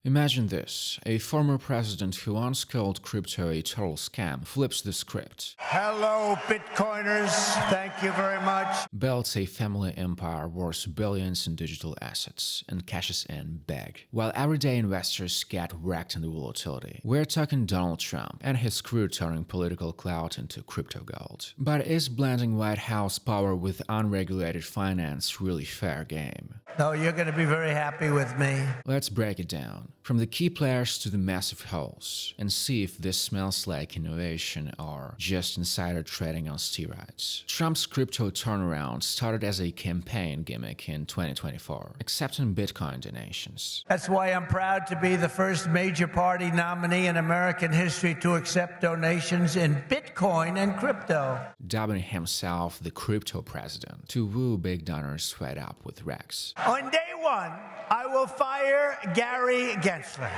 Imagine this, a former president who once called crypto a total scam flips the script. Hello, Bitcoiners. Thank you very much. Builds a family empire worth billions in digital assets and cashes in big, while everyday investors get wrecked in the volatility. We're talking Donald Trump and his crew turning political clout into crypto gold. But is blending White House power with unregulated finance really fair game? No, you're going to be very happy with me. Let's break it down, from the key players to the massive holes, and see if this smells like innovation or just insider trading on steroids. Trump's crypto turnaround started as a campaign gimmick in 2024, accepting Bitcoin donations. That's why I'm proud to be the first major party nominee in American history to accept donations in Bitcoin and crypto. Dubbing himself the crypto president to woo big donors fed up with Rex. On day one, I will fire Gary Gensler.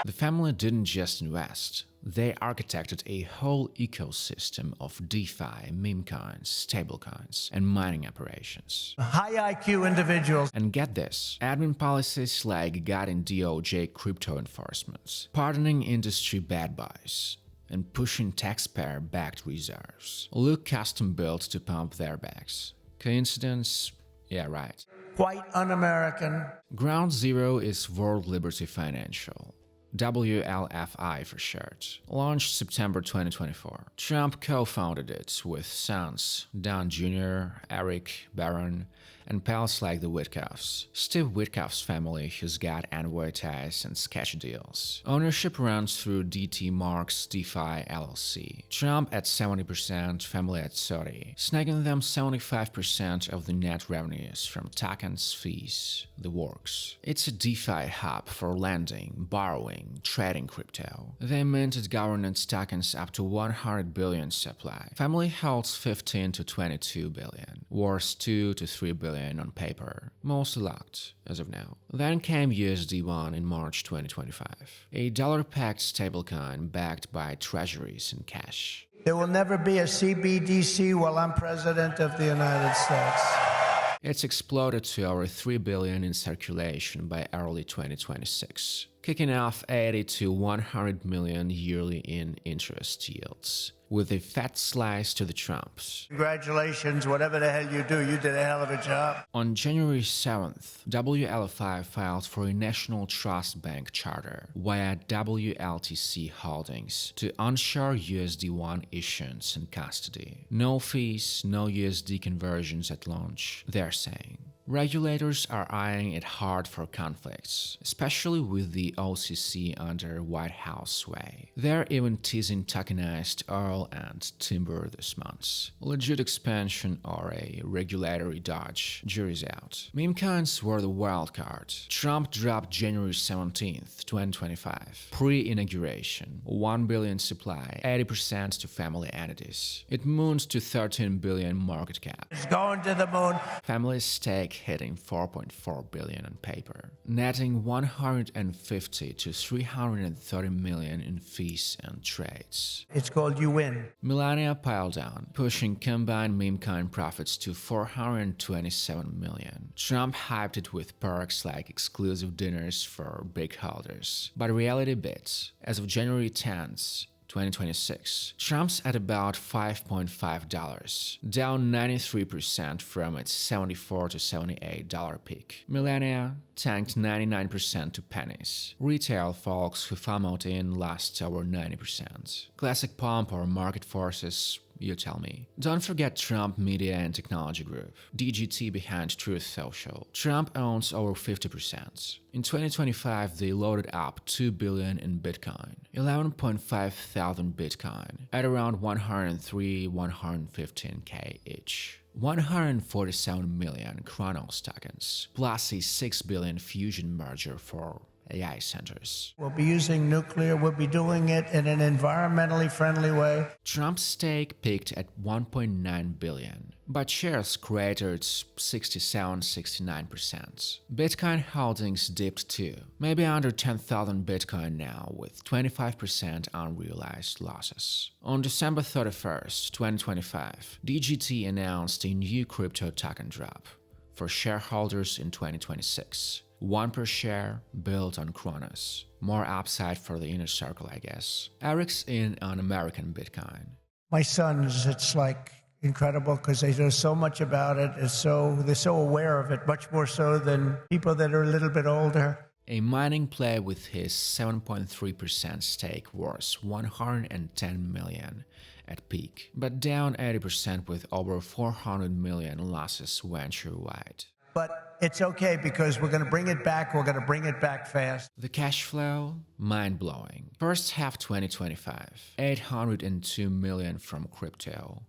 The family didn't just invest. They architected a whole ecosystem of DeFi, Memecoins, stablecoins, and mining operations. High IQ individuals. And get this, admin policies like guiding DOJ crypto enforcements, pardoning industry bad boys, and pushing taxpayer-backed reserves. Look custom-built to pump their backs. Coincidence? Yeah, right. Quite un-American. Ground Zero is World Liberty Financial, WLFI for short, launched September 2024. Trump co-founded it with sons Don Jr., Eric, Barron, and pals like the Witkoffs. Steve Witkoff's family has got envoy ties and sketchy deals. Ownership runs through DT Marks DeFi LLC. Trump at 70%, family at 30%, snagging them 75% of the net revenues from tokens, fees, the works. It's a DeFi hub for lending, borrowing, trading crypto. They minted governance tokens up to 100 billion supply. Family holds 15 to 22 billion, worth 2 to 3 billion on paper, mostly locked as of now. Then came USD1 in March 2025, a dollar-pegged stablecoin backed by treasuries and cash. There will never be a CBDC while I'm president of the United States. It's exploded to over 3 billion in circulation by early 2026, kicking off 80 to 100 million yearly in interest yields, with a fat slice to the Trumps. Congratulations, whatever the hell you do, you did a hell of a job. On January 7th, WLFI filed for a national trust bank charter via WLTC Holdings to onshore USD1 issuance and custody. No fees, no USD conversions at launch, they're saying. Regulators are eyeing it hard for conflicts, especially with the OCC under White House sway. They're even teasing tokenized oil and timber this month. Legit expansion or a regulatory dodge, jury's out. Memecoins were the wild card. Trump dropped January 17th, 2025. Pre-inauguration, 1 billion supply, 80% to family entities. It moons to 13 billion market cap. It's going to the moon. Family stake hitting 4.4 billion on paper, netting 150 to 330 million in fees and trades. It's called you win. Melania piled on, pushing combined Memecoin profits to 427 million. Trump hyped it with perks like exclusive dinners for big holders. But reality bits. As of January 10th, 2026, Trump's at about $5.5, down 93% from its $74 to $78 peak. Melania tanked 99% to pennies. Retail folks who FOMO'd in lost over 90%. Classic pump or market forces, you tell me. Don't forget Trump Media and Technology Group, DGT behind Truth Social. Trump owns over 50%. In 2025, they loaded up 2 billion in Bitcoin, 11.5 thousand Bitcoin, at around 103–115K each. 147 million Chronos tokens, plus a 6 billion fusion merger for AI centers. We'll be using nuclear. We'll be doing it in an environmentally friendly way. Trump's stake peaked at 1.9 billion, but shares cratered 67–69%. Bitcoin holdings dipped too, maybe under 10,000 Bitcoin now, with 25% unrealized losses. On December 31st, 2025, DGT announced a new crypto token drop for shareholders in 2026. 1 per share, built on Kronos. More upside for the inner circle, I guess. Eric's in on American Bitcoin. My sons, it's like incredible because they know so much about it. They're so aware of it, much more so than people that are a little bit older. A mining play with his 7.3% stake worth $110 million at peak, but down 80% with over $400 million losses venture-wide. But it's okay because we're going to bring it back. We're going to bring it back fast. The cash flow, mind-blowing. First half 2025, $802 million from crypto.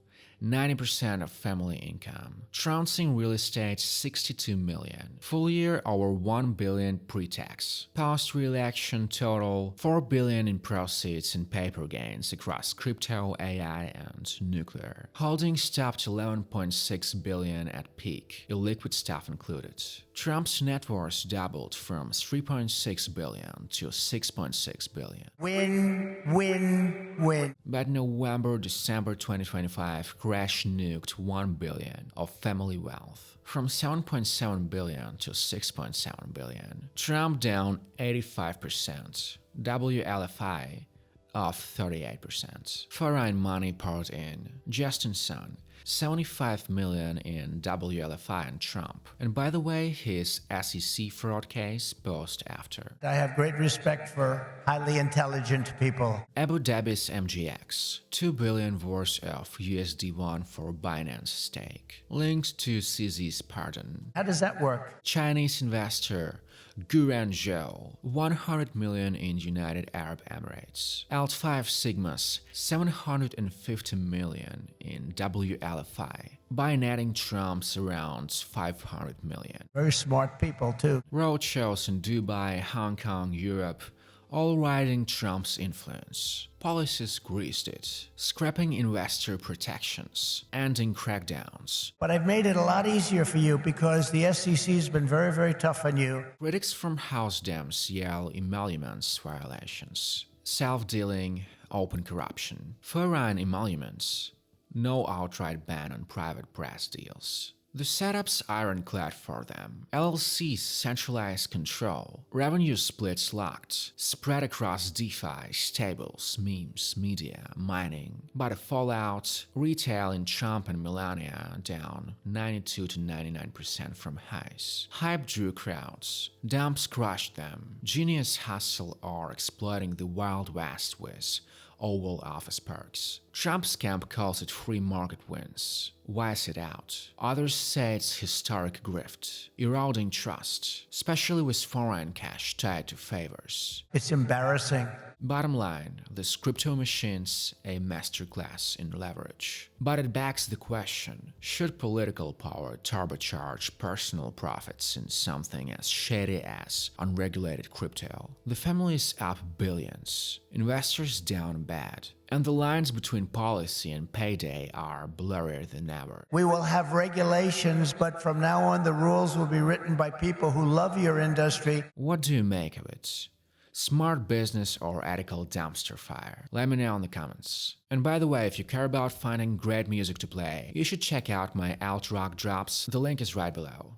90% of family income. Trouncing real estate, $62 million. Full year, over $1 billion pre-tax. Post-re-election total, $4 billion in proceeds and paper gains across crypto, AI, and nuclear. Holdings stopped $11.6 billion at peak, illiquid stuff included. Trump's net worth doubled from $3.6 billion to $6.6 billion. Win, win, win. But November-December 2025 crash nuked $1 billion of family wealth, from $7.7 billion to $6.7 billion. Trump down 85%. WLFI off 38%. Foreign money poured in. Justin Sun, $75 million in WLFI and Trump. And by the way, his SEC fraud case post after. I have great respect for highly intelligent people. Abu Dhabi's MGX, $2 billion worth of USD1 for Binance stake. Linked to CZ's pardon. How does that work? Chinese investor Guran Zhou, $100 million in United Arab Emirates. Alt5 Sigma's $750 million in WLFI, by netting Trump's around $500 million. Very smart people, too. Roadshows in Dubai, Hong Kong, Europe, all riding Trump's influence. Policies greased it, scrapping investor protections, ending crackdowns. But I've made it a lot easier for you because the SEC has been very, very tough on you. Critics from House Dems yell emoluments violations, self-dealing, open corruption, foreign emoluments, no outright ban on private press deals. The setup's ironclad for them. LLC's centralized control, revenue splits locked, spread across DeFi, stables, memes, media, mining. But the fallout, retail in Trump and Melania down 92 to 99% from highs. Hype drew crowds, dumps crushed them. Genius hustle are exploiting the Wild West with Oval Office perks. Trump's camp calls it free market wins. Why's it out? Others say it's historic grift, eroding trust, especially with foreign cash tied to favors. It's embarrassing. Bottom line, this crypto machine's a masterclass in leverage. But it begs the question, should political power turbocharge personal profits in something as shady as unregulated crypto? The family's up billions, investors down bad, and the lines between policy and payday are blurrier than ever. We will have regulations, but from now on the rules will be written by people who love your industry. What do you make of it? Smart business or ethical dumpster fire? Let me know in the comments. And by the way, if you care about finding great music to play, you should check out my alt rock drops. The link is right below.